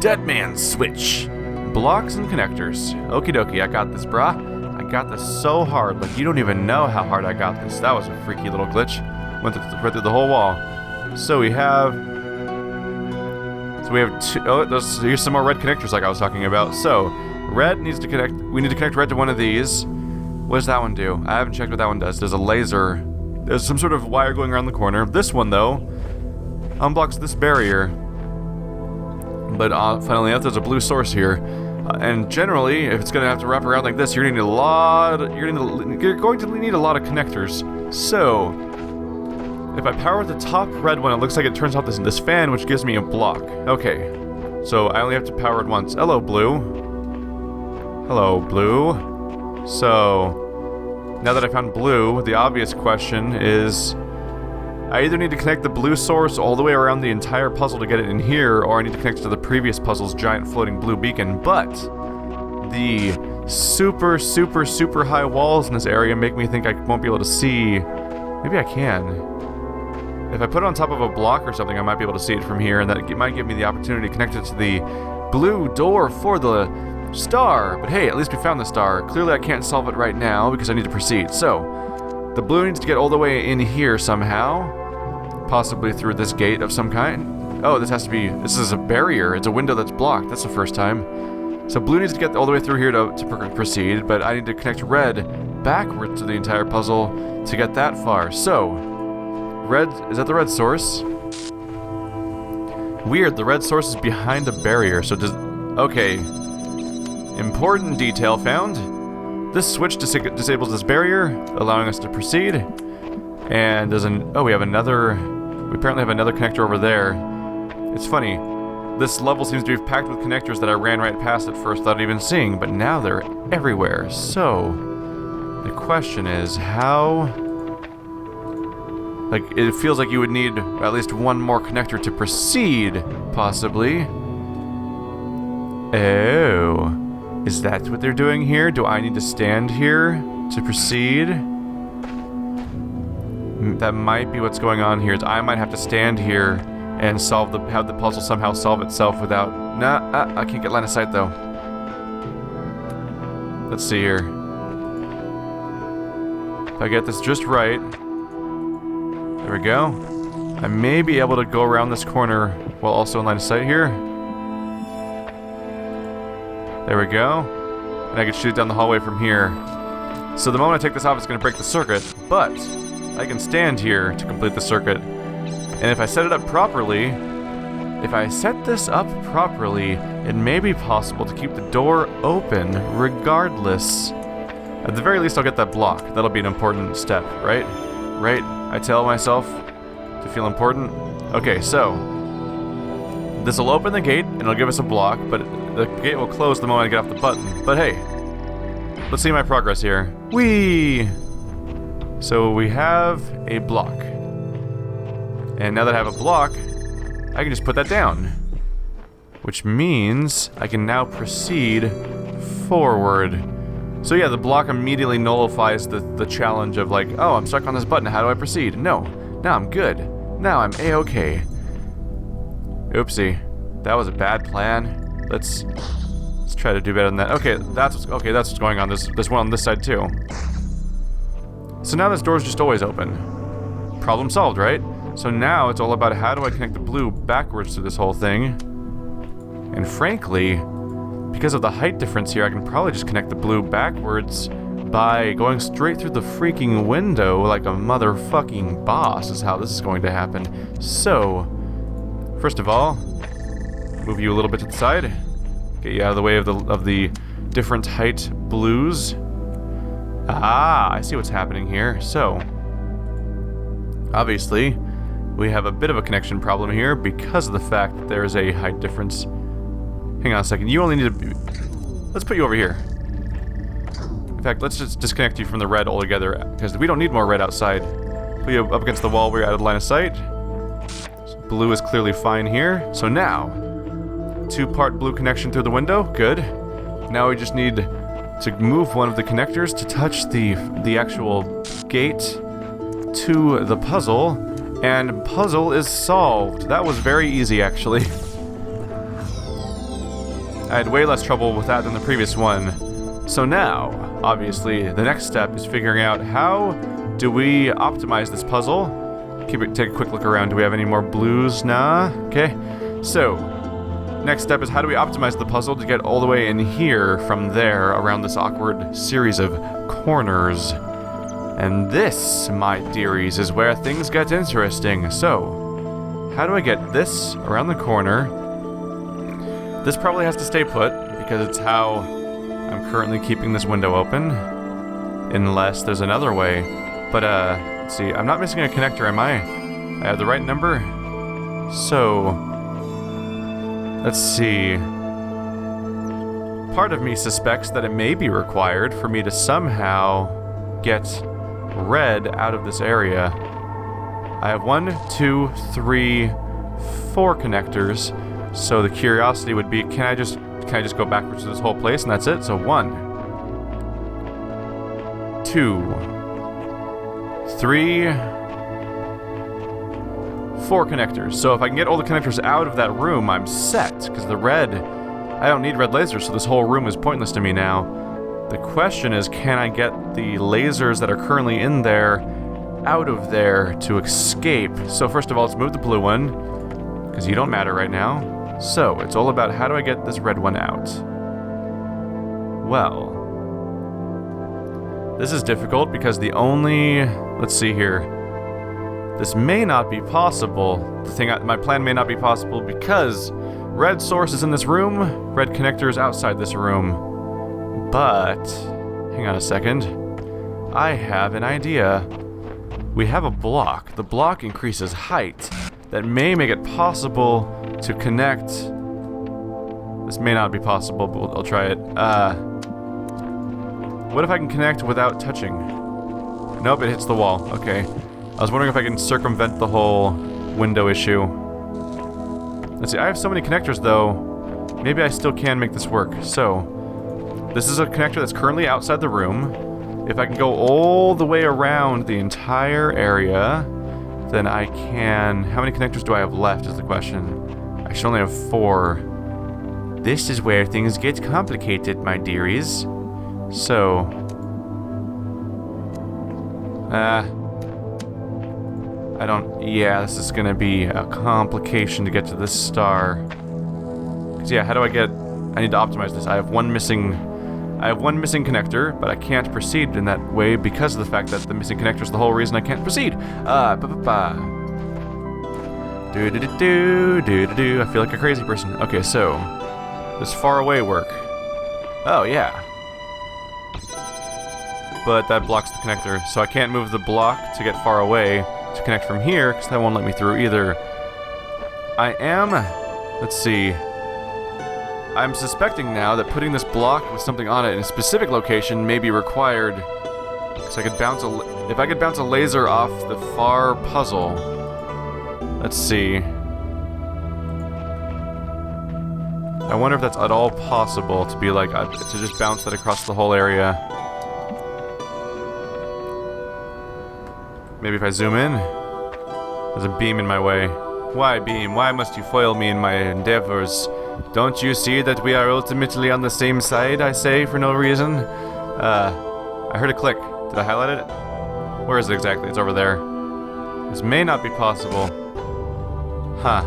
Dead man switch. Blocks and connectors. Okie dokie, I got this, brah. I got this so hard. Like, you don't even know how hard I got this. That was a freaky little glitch. Went right through the whole wall. So we have two. Oh, here's some more red connectors like I was talking about. So, red needs to connect. We need to connect red to one of these. What does that one do? I haven't checked what that one does. There's a laser. There's some sort of wire going around the corner. This one, though, unblocks this barrier. But funnily enough, there's a blue source here. And generally, if it's going to have to wrap around like this, you're going to need a lot of connectors. So, if I power the top red one, it looks like it turns off this fan, which gives me a block. Okay, so I only have to power it once. Hello, blue. Hello, blue. So, now that I found blue, the obvious question is, I either need to connect the blue source all the way around the entire puzzle to get it in here, or I need to connect it to the previous puzzle's giant floating blue beacon, but the super, super, super high walls in this area make me think I won't be able to see. Maybe I can. If I put it on top of a block or something, I might be able to see it from here, and that might give me the opportunity to connect it to the blue door for the star. But hey, at least we found the star. Clearly I can't solve it right now because I need to proceed. So, the blue needs to get all the way in here somehow. Possibly through this gate of some kind. Oh, this is a barrier. It's a window that's blocked. That's the first time. So blue needs to get all the way through here to proceed, but I need to connect red backwards to the entire puzzle to get that far. So, red, is that the red source? Weird, the red source is behind a barrier, so okay. Important detail found. This switch disables this barrier, allowing us to proceed. And we apparently have another connector over there. It's funny, this level seems to be packed with connectors that I ran right past at first without even seeing, but now they're everywhere. So, the question is, how... Like, it feels like you would need at least one more connector to proceed, possibly. Oh, is that what they're doing here? Do I need to stand here to proceed? That might be what's going on here. Is I might have to stand here and have the puzzle somehow solve itself without... I can't get line of sight though. Let's see here. If I get this just right, there we go. I may be able to go around this corner while also in line of sight here. There we go. And I can shoot down the hallway from here. So the moment I take this off, it's going to break the circuit, but I can stand here to complete the circuit. And if I set it up properly, it may be possible to keep the door open regardless. At the very least, I'll get that block. That'll be an important step, right? Right? I tell myself to feel important. Okay, so this will open the gate and it'll give us a block, but the gate will close the moment I get off the button. But hey, let's see my progress here. Whee! So we have a block. And now that I have a block, I can just put that down. Which means I can now proceed forward. So yeah, the block immediately nullifies the challenge of like, oh, I'm stuck on this button, how do I proceed? No, now I'm good. Now I'm A-okay. Oopsie. That was a bad plan. Let's try to do better than that. Okay, that's what's going on. There's one on this side too. So now this door's just always open. Problem solved, right? So now it's all about how do I connect the blue backwards to this whole thing. And frankly, because of the height difference here, I can probably just connect the blue backwards by going straight through the freaking window like a motherfucking boss is how this is going to happen. So, first of all, move you a little bit to the side. Get you out of the way of the different height blues. Ah, I see what's happening here. So, obviously, we have a bit of a connection problem here because of the fact that there is a height difference. Hang on a second, you only need to... Let's put you over here. In fact, let's just disconnect you from the red altogether, because we don't need more red outside. Put you up against the wall where you're out of line of sight. So blue is clearly fine here. So now, 2-part blue connection through the window, good. Now we just need to move one of the connectors to touch the actual gate to the puzzle, and puzzle is solved. That was very easy, actually. I had way less trouble with that than the previous one. So now, obviously, the next step is figuring out how do we optimize this puzzle. Take a quick look around. Do we have any more blues? Nah? Okay. So, next step is how do we optimize the puzzle to get all the way in here from there around this awkward series of corners. And this, my dearies, is where things get interesting. So, how do I get this around the corner? This probably has to stay put because it's how I'm currently keeping this window open. Unless there's another way. But, let's see. I'm not missing a connector, am I? I have the right number? So, let's see. Part of me suspects that it may be required for me to somehow get red out of this area. I have 1, 2, 3, 4 connectors. So the curiosity would be, can I just go backwards to this whole place and that's it? So 1, 2, 3, 4 connectors. So if I can get all the connectors out of that room, I'm set. Because the red, I don't need red lasers, so this whole room is pointless to me now. The question is, can I get the lasers that are currently in there out of there to escape? So first of all, let's move the blue one, because you don't matter right now. So, it's all about how do I get this red one out? Well, this is difficult because the only... Let's see here. This may not be possible. My plan may not be possible because red source is in this room, red connector is outside this room. But, hang on a second. I have an idea. We have a block. The block increases height. That may make it possible to connect. This may not be possible, but I'll try it. What if I can connect without touching? Nope, it hits the wall. Okay. I was wondering if I can circumvent the whole window issue. Let's see, I have so many connectors though. Maybe I still can make this work. So, this is a connector that's currently outside the room. If I can go all the way around the entire area, then I can... How many connectors do I have left is the question. I should only have 4. This is where things get complicated, my dearies. So... I don't... Yeah, this is gonna be a complication to get to this star. Because yeah, how do I get... I need to optimize this. I have one missing connector, but I can't proceed in that way because of the fact that the missing connector is the whole reason I can't proceed. I feel like a crazy person. Okay, so does far away work? Oh yeah, but that blocks the connector, so I can't move the block to get far away to connect from here because that won't let me through either. Let's see. I'm suspecting now that putting this block with something on it in a specific location may be required. So I could bounce if I could bounce a laser off the far puzzle. Let's see. I wonder if that's at all possible to be like, to just bounce that across the whole area. Maybe if I zoom in? There's a beam in my way. Why, beam? Why must you foil me in my endeavors? Don't you see that we are ultimately on the same side, I say, for no reason? I heard a click. Did I highlight it? Where is it exactly? It's over there. This may not be possible. Huh.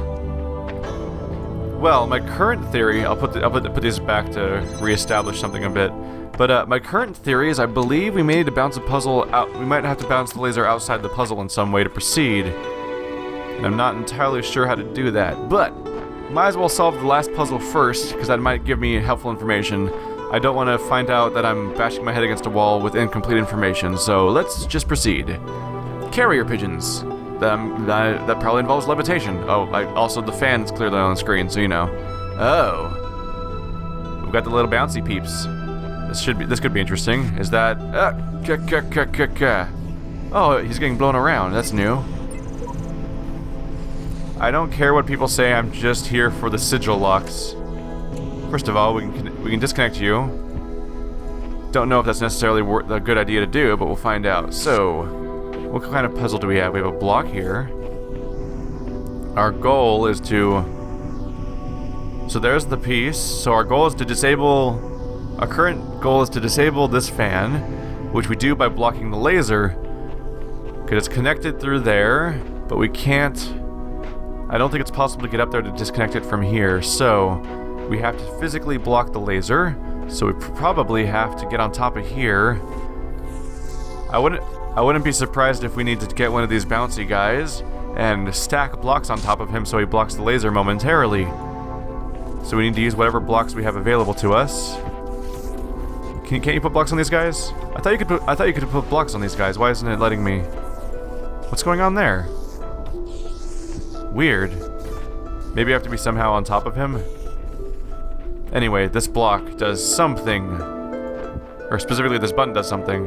Well, my current theory... I'll put these back to reestablish something a bit. But my current theory is I believe we may need to bounce a puzzle out... We might have to bounce the laser outside the puzzle in some way to proceed. And I'm not entirely sure how to do that. But... might as well solve the last puzzle first, because that might give me helpful information. I don't want to find out that I'm bashing my head against a wall with incomplete information, so let's just proceed. Carrier pigeons. That probably involves levitation. Oh, also the fan's clearly on the screen, so you know. Oh. We've got the little bouncy peeps. This could be interesting. Is that... Oh, he's getting blown around. That's new. I don't care what people say, I'm just here for the sigil locks. First of all, we can disconnect you. Don't know if that's necessarily a good idea to do, but we'll find out. So, what kind of puzzle do we have? We have a block here. Our goal is to So there's the piece. So our goal is to disable... Our current goal is to disable this fan, which we do by blocking the laser. Because it's connected through there, but we can't... I don't think it's possible to get up there to disconnect it from here, so we have to physically block the laser. So we probably have to get on top of here. I wouldn't be surprised if we need to get one of these bouncy guys and stack blocks on top of him so he blocks the laser momentarily. So we need to use whatever blocks we have available to us. Can't you put blocks on these guys? I thought you could put blocks on these guys. Why isn't it letting me? What's going on there? Weird. Maybe I have to be somehow on top of him? Anyway, this block does something. Or specifically, this button does something.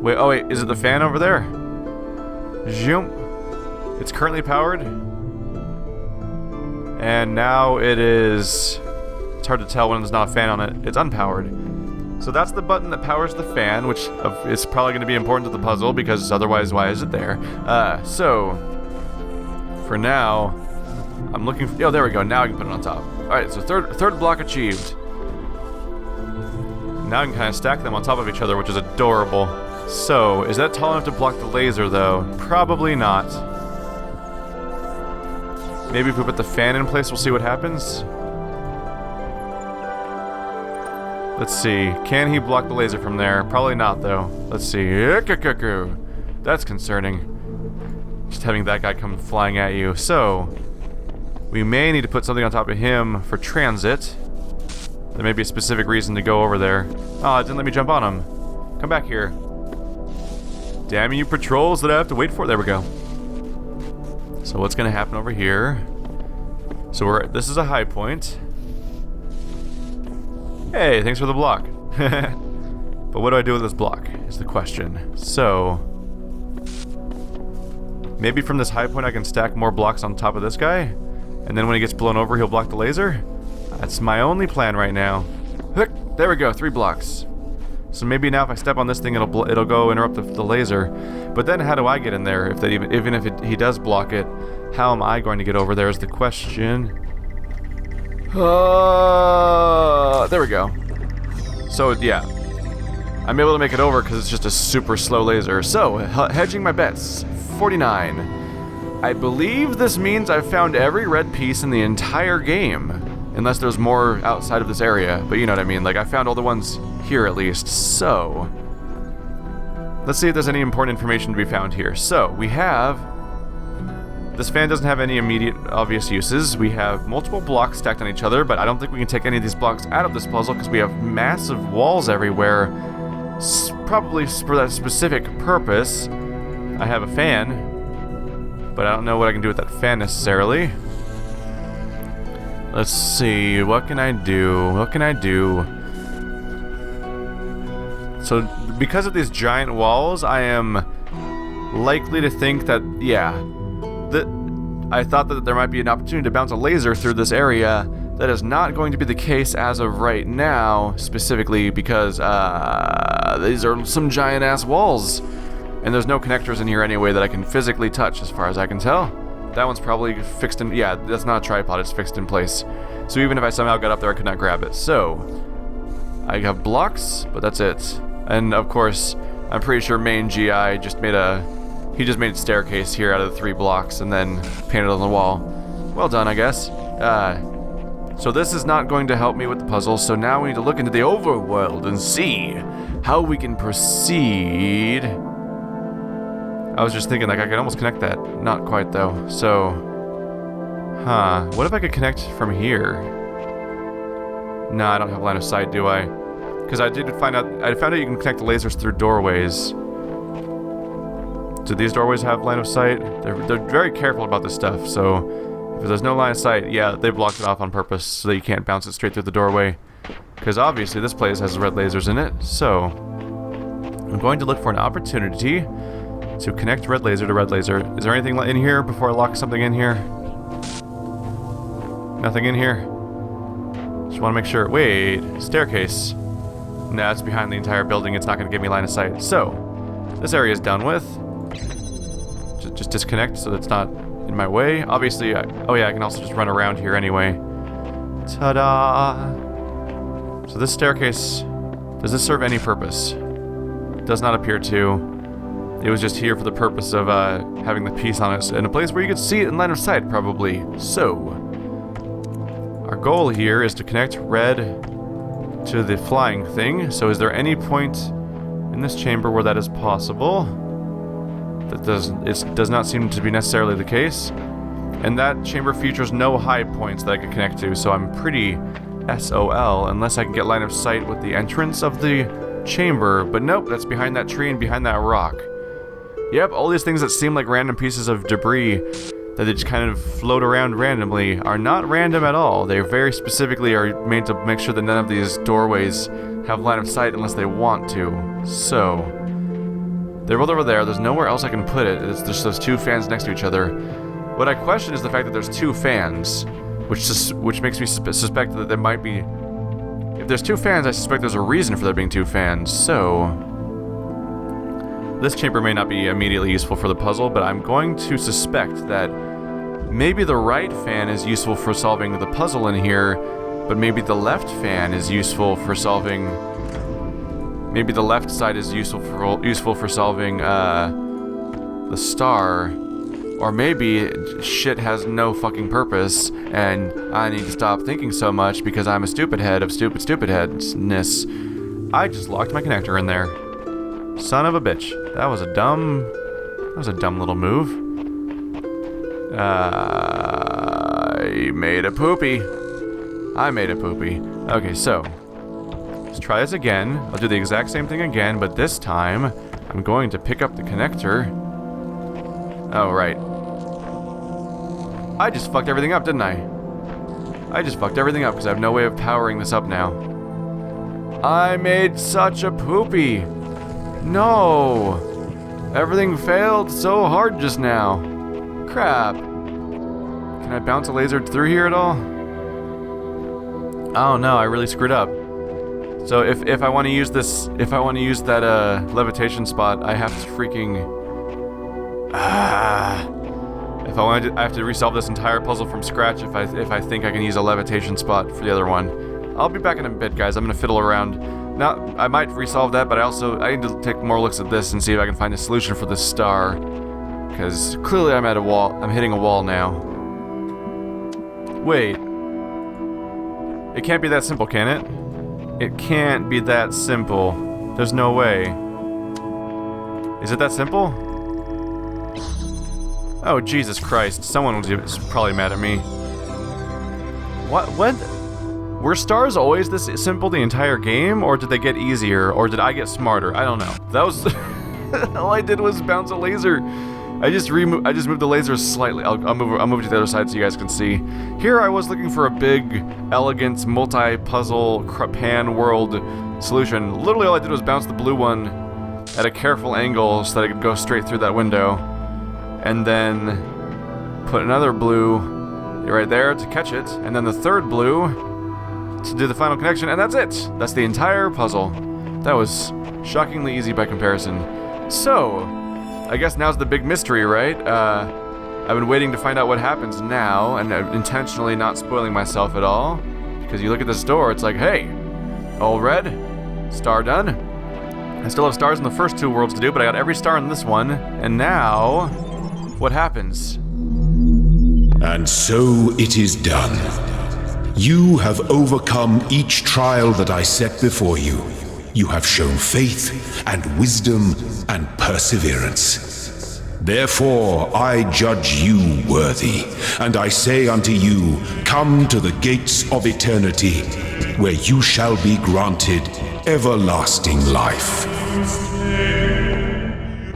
Wait, oh wait, is it the fan over there? Zoom. It's currently powered. And now it is... It's hard to tell when there's not a fan on it. It's unpowered. So that's the button that powers the fan, which is probably going to be important to the puzzle, because otherwise, why is it there? So, for now, I'm looking for... Oh, there we go. Now I can put it on top. Alright, so third block achieved. Now I can kind of stack them on top of each other, which is adorable. So, is that tall enough to block the laser, though? Probably not. Maybe if we put the fan in place, we'll see what happens. Let's see. Can he block the laser from there? Probably not, though. Let's see. That's concerning. Just having that guy come flying at you. So, we may need to put something on top of him for transit. There may be a specific reason to go over there. Oh, it didn't let me jump on him. Come back here. Damn you patrols that I have to wait for. There we go. So what's going to happen over here? So this is a high point. Hey, thanks for the block. But what do I do with this block is the question. So maybe from this high point I can stack more blocks on top of this guy, and then when he gets blown over he'll block the laser? That's my only plan right now. There we go, 3 blocks. So maybe now if I step on this thing it'll go interrupt the laser. But then how do I get in there? If that even if he does block it, how am I going to get over there is the question. There we go. So yeah, I'm able to make it over because it's just a super slow laser. So hedging my bets, 49. I believe this means I've found every red piece in the entire game, unless there's more outside of this area. But you know what I mean. Like I found all the ones here at least. So let's see if there's any important information to be found here. So we have... This fan doesn't have any immediate obvious uses. We have multiple blocks stacked on each other, but I don't think we can take any of these blocks out of this puzzle because we have massive walls everywhere, probably for that specific purpose. I have a fan, but I don't know what I can do with that fan necessarily. Let's see, what can I do? What can I do? So, because of these giant walls, I am likely to think that, yeah, I thought that there might be an opportunity to bounce a laser through this area. That is not going to be the case as of right now, specifically because these are some giant-ass walls. And there's no connectors in here anyway that I can physically touch, as far as I can tell. That one's probably fixed in... Yeah, that's not a tripod, it's fixed in place. So even if I somehow got up there, I could not grab it. So, I have blocks, but that's it. And of course, I'm pretty sure main GI just made a... He just made a staircase here out of the 3 blocks and then painted on the wall. Well done, I guess. So this is not going to help me with the puzzle, so now we need to look into the overworld and see how we can proceed. I was just thinking, like, I could almost connect that. Not quite, though. So... What if I could connect from here? No, I don't have line of sight, do I? Because I found out you can connect the lasers through doorways. Do these doorways have line of sight? They're very careful about this stuff, so if there's no line of sight, yeah, they blocked it off on purpose so that you can't bounce it straight through the doorway. Because obviously this place has red lasers in it, so I'm going to look for an opportunity to connect red laser to red laser. Is there anything in here before I lock something in here? Nothing in here? Just want to make sure. Wait, staircase. No, it's behind the entire building. It's not going to give me line of sight. So, this area is done with. just disconnect so that's not in my way. Obviously, oh yeah, I can also just run around here anyway. Ta-da! So this staircase, does this serve any purpose? Does not appear to. It was just here for the purpose of having the piece on it in a place where you could see it in line of sight, probably. So, our goal here is to connect red to the flying thing. So is there any point in this chamber where that is possible? It does not seem to be necessarily the case. And that chamber features no high points that I could connect to, so I'm pretty SOL unless I can get line of sight with the entrance of the chamber. But nope, that's behind that tree and behind that rock. Yep, all these things that seem like random pieces of debris that they just kind of float around randomly are not random at all. They very specifically are made to make sure that none of these doorways have line of sight unless they want to. So, they're both over there. There's nowhere else I can put it. It's just those two fans next to each other. What I question is the fact that there's two fans, which makes me suspect that there might be... If there's two fans, I suspect there's a reason for there being two fans. So, this chamber may not be immediately useful for the puzzle, but I'm going to suspect that maybe the right fan is useful for solving the puzzle in here, but maybe the left fan is useful for solving... Maybe the left side is useful for solving the star. Or maybe shit has no fucking purpose, and I need to stop thinking so much because I'm a stupid head of stupid headness. I just locked my connector in there. Son of a bitch. That was a dumb little move. I made a poopy. Okay, so let's try this again. I'll do the exact same thing again, but this time I'm going to pick up the connector. Oh, right. I just fucked everything up, didn't I? I just fucked everything up because I have no way of powering this up now. I made such a poopy. No. Everything failed so hard just now. Crap. Can I bounce a laser through here at all? Oh no, I really screwed up. So if I want to use this, if I want to use that levitation spot, I have to freaking... If I want to, I have to resolve this entire puzzle from scratch if I think I can use a levitation spot for the other one. I'll be back in a bit, guys. I'm gonna fiddle around. Now, I might resolve that, but I need to take more looks at this and see if I can find a solution for this star. Because clearly I'm at a wall. I'm hitting a wall now. Wait. It can't be that simple, can it? It can't be that simple. There's no way. Is it that simple? Oh, Jesus Christ. Someone was probably mad at me. What? Were stars always this simple the entire game? Or did they get easier? Or did I get smarter? I don't know. That was... all I did was bounce a laser. I just moved the laser slightly. I'll move to the other side so you guys can see. Here I was looking for a big, elegant, multi-puzzle, pan world solution. Literally all I did was bounce the blue one at a careful angle so that I could go straight through that window. And then put another blue right there to catch it. And then the third blue to do the final connection. And that's it. That's the entire puzzle. That was shockingly easy by comparison. So... I guess now's the big mystery, right? I've been waiting to find out what happens now, and intentionally not spoiling myself at all. Because you look at this door, it's like, hey, all red, star done. I still have stars in the first two worlds to do, but I got every star in this one. And now, what happens? And so it is done. You have overcome each trial that I set before you. You have shown faith and wisdom and perseverance. Therefore I judge you worthy, and I say unto you, come to the gates of eternity, where you shall be granted everlasting life.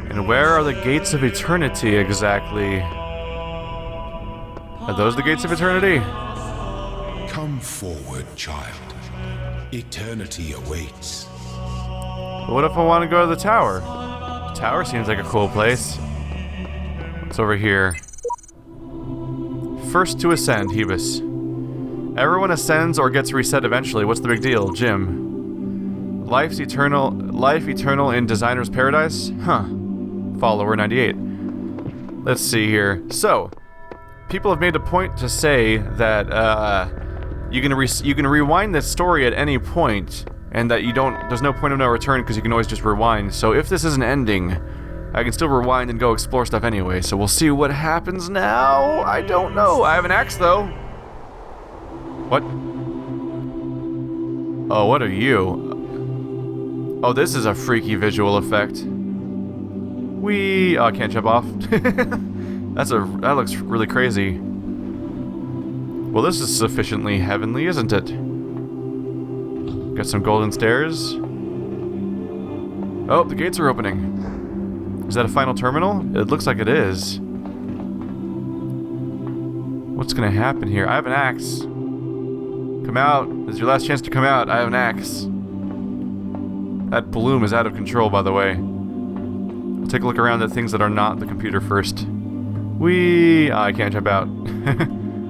And where are the gates of eternity exactly? Are those the gates of eternity? Come forward, child. Eternity awaits. What if I want to go to the tower? The tower seems like a cool place. What's over here? First to ascend, Hebus. Everyone ascends or gets reset eventually. What's the big deal, Jim? Life eternal in Designer's Paradise? Huh. Follower 98. Let's see here. So, people have made a point to say that you can rewind this story at any point, and that there's no point of no return because you can always just rewind. So if this is an ending, I can still rewind and go explore stuff anyway. So we'll see what happens now. I don't know. I have an axe though. What? Oh, what are you? Oh, this is a freaky visual effect. Oh, I can't jump off. That looks really crazy. Well, this is sufficiently heavenly, isn't it? Got some golden stairs. Oh, the gates are opening. Is that a final terminal? It looks like it is. What's gonna happen here? I have an axe. Come out. This is your last chance to come out. I have an axe. That bloom is out of control, by the way. We'll take a look around at things that are not the computer first. I can't jump out.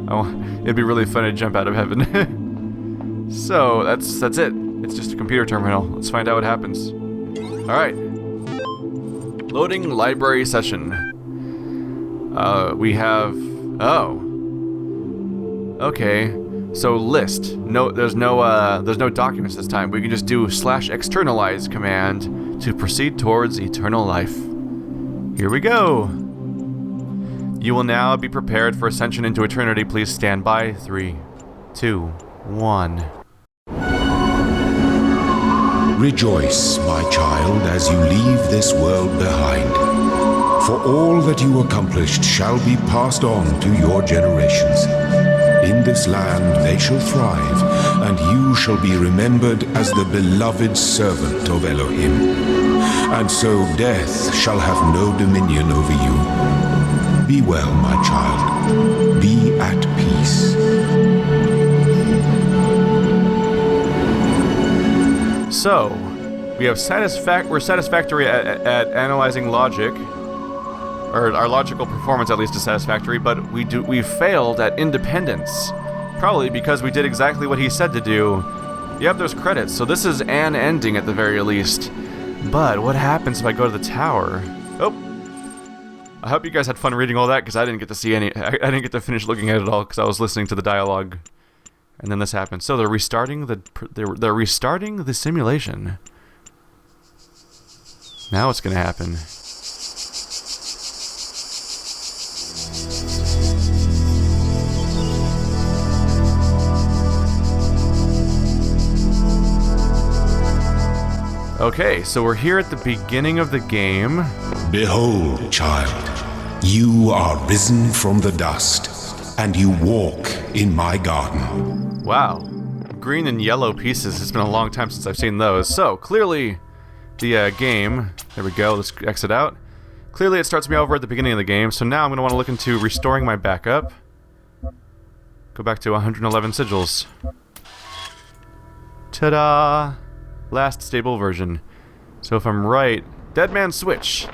Oh, it'd be really fun to jump out of heaven. So, that's it. It's just a computer terminal. Let's find out what happens. Alright. Loading library session. We have... Oh. Okay. So, list. No, there's no documents this time. We can just do /externalize command to proceed towards eternal life. Here we go. You will now be prepared for ascension into eternity. Please stand by. 3, 2, 1. Rejoice, my child, as you leave this world behind. For all that you accomplished shall be passed on to your generations. In this land they shall thrive, and you shall be remembered as the beloved servant of Elohim. And so death shall have no dominion over you. Be well, my child. Be at peace. So, we're satisfactory at analyzing logic, or our logical performance at least is satisfactory, but we failed at independence. Probably because we did exactly what he said to do. Yep, there's credits, so this is an ending at the very least. But what happens if I go to the tower? Oh. I hope you guys had fun reading all that, because I didn't get to see any. I didn't get to finish looking at it all because I was listening to the dialogue, and then this happened. So they're restarting the simulation. Now what's gonna happen? Okay, so we're here at the beginning of the game. Behold, child, you are risen from the dust, and you walk in my garden. Wow. Green and yellow pieces. It's been a long time since I've seen those. So, clearly, the game... There we go, let's exit out. Clearly it starts me over at the beginning of the game, so now I'm going to want to look into restoring my backup. Go back to 111 sigils. Ta-da! Last stable version. So if I'm right... Dead man switch!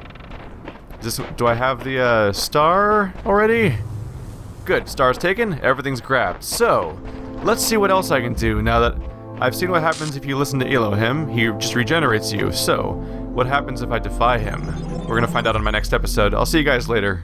Do I have the star already? Good, star's taken, everything's grabbed. So, let's see what else I can do now that I've seen what happens if you listen to Elohim. He just regenerates you. So, what happens if I defy him? We're gonna find out on my next episode. I'll see you guys later.